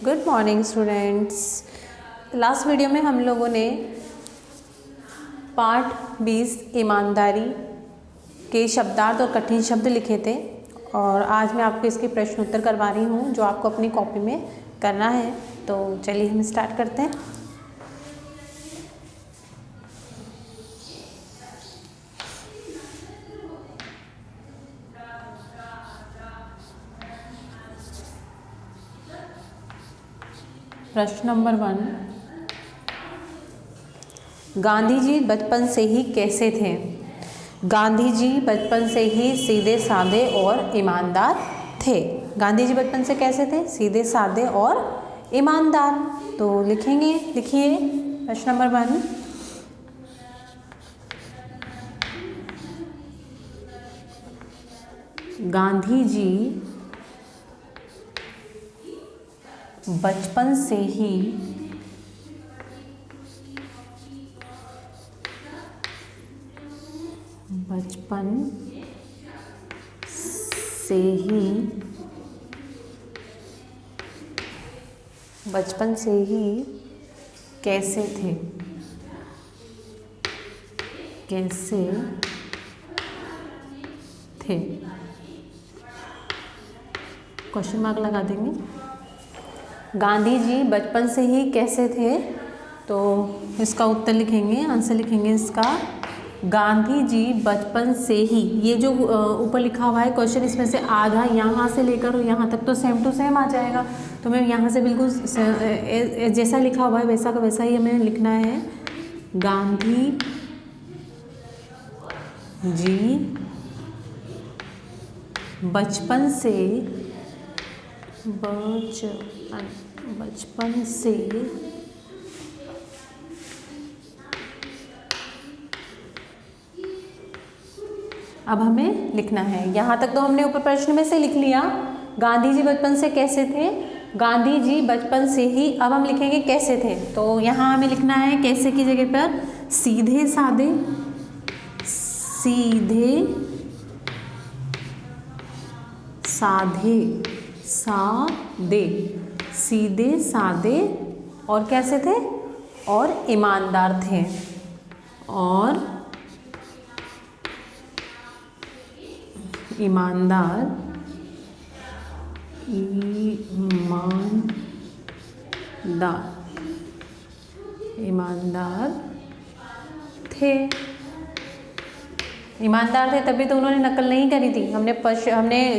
Good morning students. Last video में हम लोगों ने पार्ट 20 ईमानदारी के शब्दार्थ और कठिन शब्द लिखे थे और आज मैं आपको इसके प्रश्न उत्तर करवा रही हूँ जो आपको अपनी कॉपी में करना है। तो चलिए हम स्टार्ट करते हैं। प्रश्न नंबर 1, गांधी जी बचपन से ही कैसे थे? गांधी जी बचपन से ही सीधे साधे और ईमानदार थे। गांधी जी बचपन से कैसे थे? सीधे साधे और ईमानदार। तो लिखेंगे, लिखिए प्रश्न नंबर 1, गांधी जी बचपन से ही कैसे थे? क्वेश्चन मार्क लगा देंगे। गांधी जी बचपन से ही कैसे थे? तो इसका उत्तर लिखेंगे, आंसर लिखेंगे इसका, गांधी जी बचपन से ही। ये जो ऊपर लिखा हुआ है क्वेश्चन, इसमें से आधा यहाँ से लेकर और यहाँ तक तो सेम टू सेम आ जाएगा। तो मैं यहाँ से बिल्कुल जैसा लिखा हुआ है वैसा का वैसा ही हमें लिखना है। गांधी जी बचपन से अब हमें लिखना है। यहाँ तक तो हमने ऊपर प्रश्न में से लिख लिया, गांधी जी बचपन से कैसे थे? गांधी जी बचपन से ही। अब हम लिखेंगे कैसे थे। तो यहाँ हमें लिखना है कैसे की जगह पर सीधे साधे, सीधे साधे और कैसे थे? और ईमानदार थे। और ईमानदार थे। ईमानदार थे तभी तो उन्होंने नकल नहीं करी थी। हमने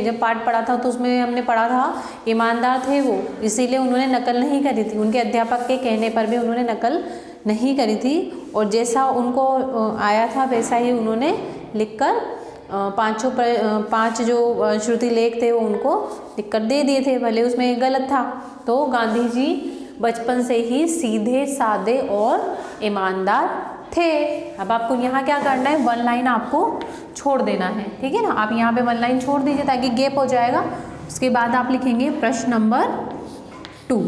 जब पाठ पढ़ा था तो उसमें हमने पढ़ा था ईमानदार थे वो, इसीलिए उन्होंने नकल नहीं करी थी। उनके अध्यापक के कहने पर भी उन्होंने नकल नहीं करी थी और जैसा उनको आया था वैसा ही उन्होंने लिखकर पांच जो श्रुति लेख थे वो उनको लिखकर दे दिए थे, भले उसमें गलत था। तो गांधी जी बचपन से ही सीधे साधे और ईमानदार थे। अब आपको यहाँ क्या करना है, 1 लाइन आपको छोड़ देना है, ठीक है ना। आप यहाँ पे 1 लाइन छोड़ दीजिए ताकि गैप हो जाएगा। उसके बाद आप लिखेंगे प्रश्न नंबर 2।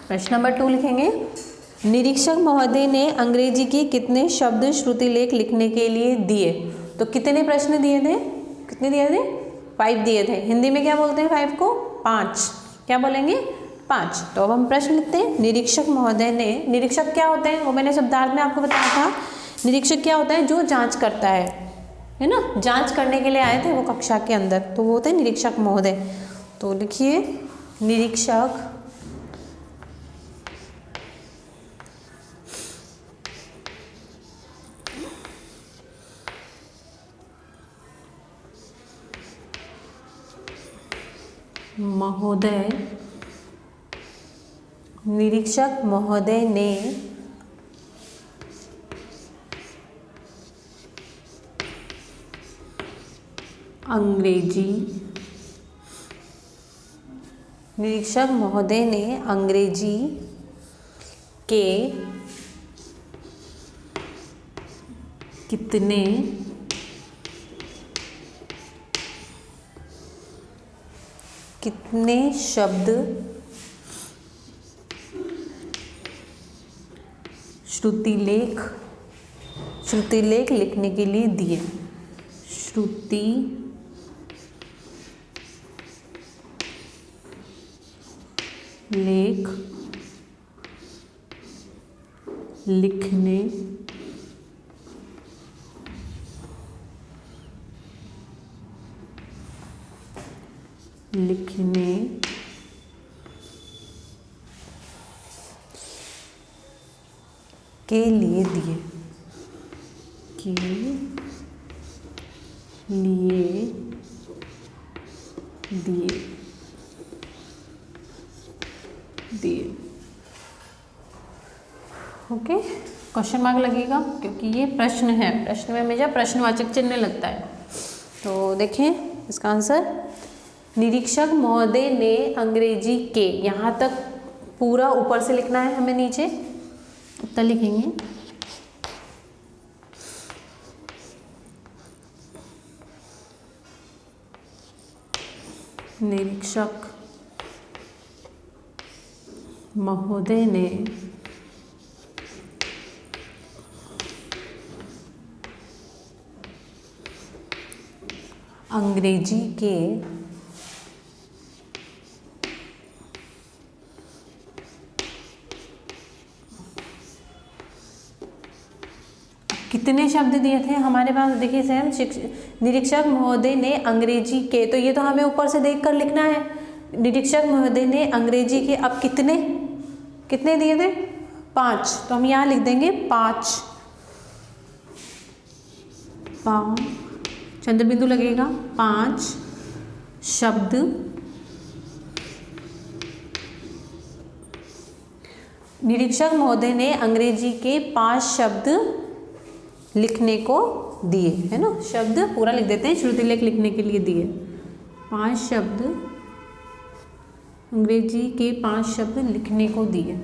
प्रश्न नंबर 2 लिखेंगे, निरीक्षक महोदय ने अंग्रेजी के कितने शब्द श्रुति लेख लिखने के लिए दिए? तो कितने प्रश्न दिए थे? कितने दिए थे? 5 दिए थे। हिंदी में क्या बोलते हैं 5 को? 5। क्या बोलेंगे? 5। तो अब हम प्रश्न लिखते हैं। निरीक्षक महोदय ने, निरीक्षक क्या होते हैं वो मैंने शब्दार्थ में आपको बताया था। निरीक्षक क्या होता है? जो जांच करता है ना। जांच करने के लिए आए थे वो कक्षा के अंदर, तो वो होते हैं निरीक्षक महोदय। तो लिखिए निरीक्षक महोदय, निरीक्षक महोदय ने अंग्रेजी, निरीक्षक महोदय ने अंग्रेजी के कितने शब्द श्रुतिलेख लिखने के लिए दिए। श्रुति लेख लिखने के लिए दिए, ओके। क्वेश्चन मार्क लगेगा क्योंकि ये प्रश्न है, प्रश्न में हमेशा प्रश्नवाचक चिन्ह लगता है। तो देखें इसका आंसर, निरीक्षक महोदय ने अंग्रेजी के, यहाँ तक पूरा ऊपर से लिखना है हमें, नीचे उत्तर लिखेंगे। निरीक्षक महोदय ने अंग्रेजी के कितने शब्द दिए थे हमारे पास, देखिए सैम, निरीक्षक महोदय ने अंग्रेजी के, तो ये तो हमें ऊपर से देखकर लिखना है। निरीक्षक महोदय ने अंग्रेजी के अब कितने दिए थे? 5, तो हम यहाँ लिख देंगे 5 चंद्र बिंदु लगेगा, 5 शब्द निरीक्षक महोदय ने अंग्रेजी के 5 शब्द लिखने को दिए, है ना। शब्द पूरा लिख देते हैं, श्रुतिलेख लिखने के लिए दिए। 5 शब्द, अंग्रेजी के 5 शब्द लिखने को दिए।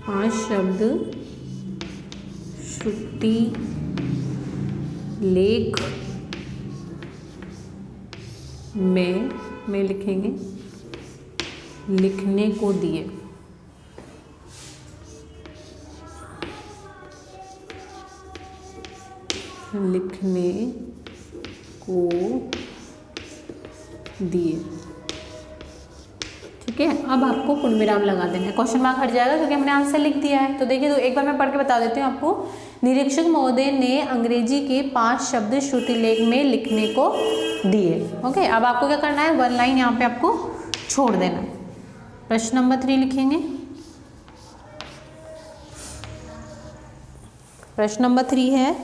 पांच शब्द श्रुति लेख में लिखेंगे, लिखने को दिए। लिखने को दिए, ठीक है। अब आपको पूर्ण विराम लगा देना है, क्वेश्चन मार्क हट जाएगा क्योंकि हमने आंसर लिख दिया है। तो देखिए, तो एक बार मैं पढ़ के बता देती हूँ आपको। निरीक्षक महोदय ने अंग्रेजी के 5 शब्द श्रुतिलेख में लिखने को दिए। ओके, अब आपको क्या करना है, 1 लाइन यहाँ पे आपको छोड़ देना। प्रश्न नंबर 3 लिखेंगे। प्रश्न नंबर 3 है,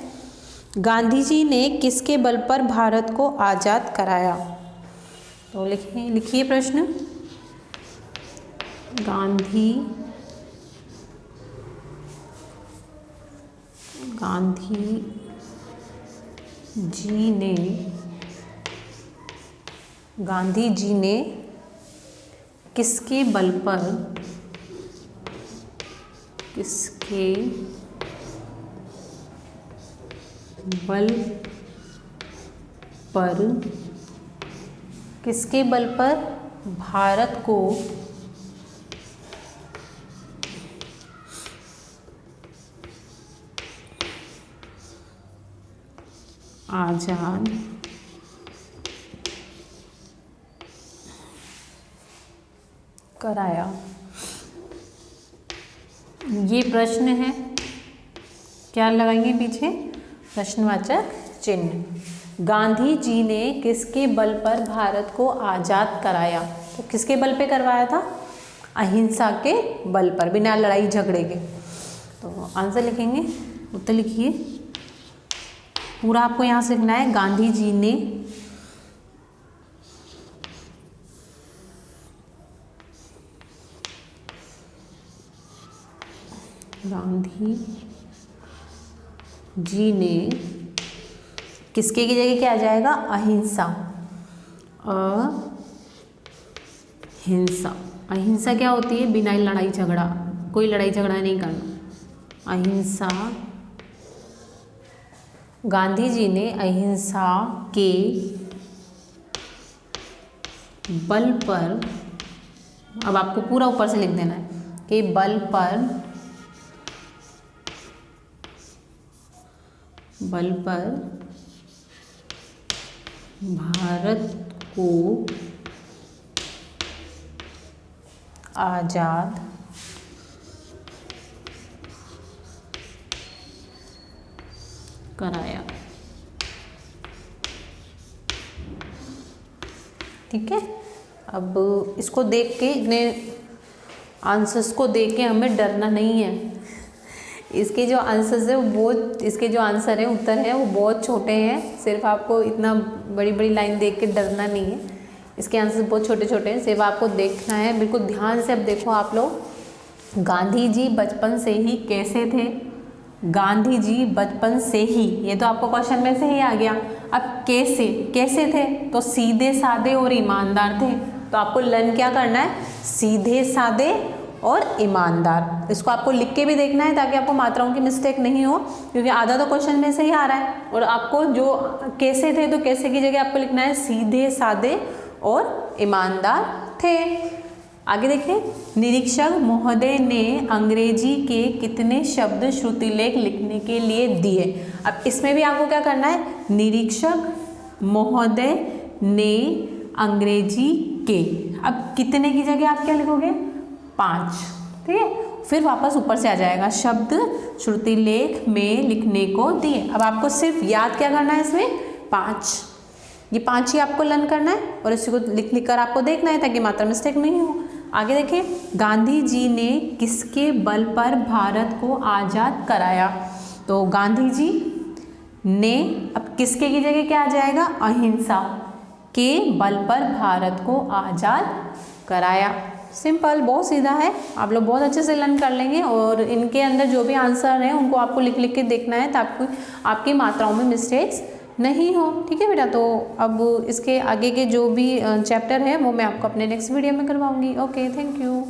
गांधी जी ने किसके बल पर भारत को आज़ाद कराया? तो लिखिए प्रश्न। गांधी जी ने किसके बल पर भारत को आज़ाद कराया? ये प्रश्न है, क्या लगाएंगे पीछे? प्रश्नवाचक चिन्ह। गांधी जी ने किसके बल पर भारत को आज़ाद कराया? तो किसके बल पे करवाया था? अहिंसा के बल पर, बिना लड़ाई झगड़े के। तो आंसर लिखेंगे, उत्तर लिखिए। पूरा आपको यहाँ से लिखना है। गांधी जी ने किसके की जगह क्या आ जाएगा? अहिंसा। अहिंसा क्या होती है? बिना लड़ाई झगड़ा, कोई लड़ाई झगड़ा नहीं करना, अहिंसा। गांधी जी ने अहिंसा के बल पर, अब आपको पूरा ऊपर से लिख देना है, के बल पर भारत को आज़ाद कराया। ठीक है, अब इसको देख के, इतने आंसर्स को देख के हमें डरना नहीं है। इसके जो आंसर्स है वो बहुत, इसके जो आंसर है, उत्तर है, वो बहुत छोटे हैं। सिर्फ आपको इतना बड़ी बड़ी लाइन देख के डरना नहीं है, इसके आंसर बहुत छोटे छोटे हैं, सिर्फ आपको देखना है बिल्कुल ध्यान से। अब देखो आप लोग, गांधी जी बचपन से ही कैसे थे? गांधी जी बचपन से ही, ये तो आपको क्वेश्चन में से ही आ गया। अब कैसे, कैसे थे? तो सीधे साधे और ईमानदार थे। तो आपको लर्न क्या करना है? सीधे साधे और ईमानदार। इसको आपको लिख के भी देखना है ताकि आपको मात्राओं की मिस्टेक नहीं हो, क्योंकि आधा तो क्वेश्चन में से ही आ रहा है। और आपको जो कैसे थे, तो कैसे की जगह आपको लिखना है सीधे साधे और ईमानदार थे। आगे देखिए, निरीक्षक महोदय ने अंग्रेजी के कितने शब्द श्रुतिलेख लिखने के लिए दिए? अब इसमें भी आपको क्या करना है? निरीक्षक महोदय ने अंग्रेजी के, अब कितने की जगह आप क्या लिखोगे? 5। ठीक है, फिर वापस ऊपर से आ जाएगा शब्द श्रुतिलेख में लिखने को दिए। अब आपको सिर्फ याद क्या करना है इसमें? 5, ये 5 ही आपको लर्न करना है और इसी को लिख लिख कर आपको देखना है ताकि मात्रा मिस्टेक नहीं हो। आगे देखिए, गांधी जी ने किसके बल पर भारत को आज़ाद कराया? तो गांधी जी ने, अब किसके की जगह क्या आ जाएगा? अहिंसा के बल पर भारत को आज़ाद कराया। सिंपल, बहुत सीधा है, आप लोग बहुत अच्छे से लर्न कर लेंगे। और इनके अंदर जो भी आंसर हैं उनको आपको लिख लिख के देखना है ताकि आपकी मात्राओं में मिस्टेक्स नहीं हो। ठीक है बेटा, तो अब इसके आगे के जो भी चैप्टर है वो मैं आपको अपने नेक्स्ट वीडियो में करवाऊंगी। Okay, thank you.